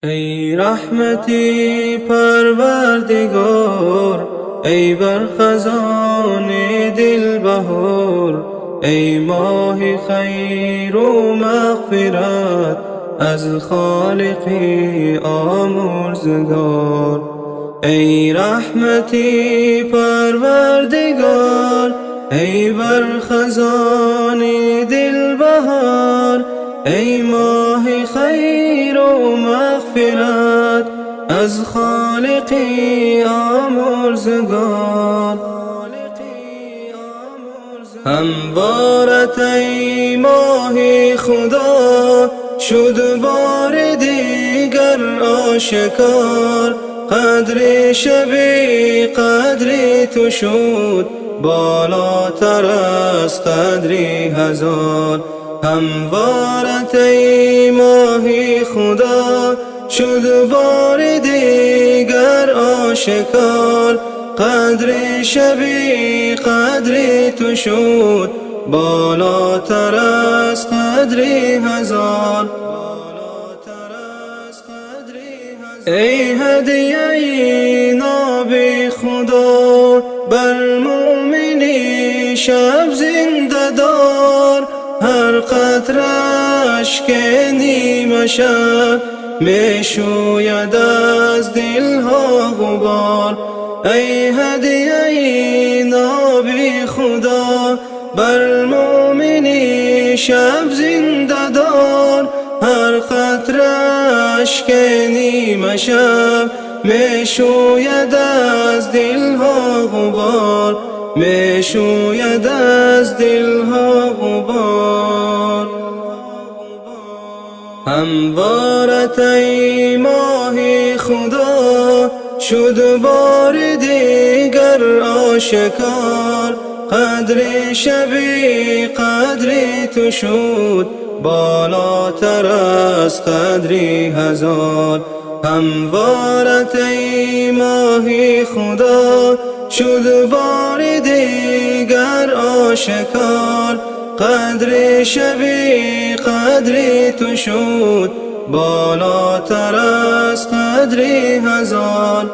ای رحمتی پروردگار، ای بر خزان دل بهار، ای ماه خیر و مغفرت از خالقی آمرزگار. ای رحمتی پروردگار، ای بر خزان دل بهار، ای ماه خیر و مغفرت از خالقی آمرزگار. هموارت ای ماه خدا شد بار دیگر آشکار، قدر شبی قدر تو شد بالاتر از قدر هزار. هموارت ای ماه خدا شد بار دیگر آشکار، قدر شبی قدر تو شد بالاتر از قدر هزار. ای هدیه ناب خدا بر مومنی شب زنده دار، هر قطره اشک نیمه شب می شوید از دلها غبار. ای هدیه ناب خدا بر مومنی شب زنده دار، هر قطره اشک نیمه شب می شوید از دلها غبار، می شوید از دلها غبار. هموارت ای ماه خدا شد بار دیگر آشکار، قدر شبی قدر تو شد بالاتر از قدر هزار. هموارت ای ماه خدا شد بار دیگر آشکار، قدر شبی قدر تو شد بالاتر از قدر هزار.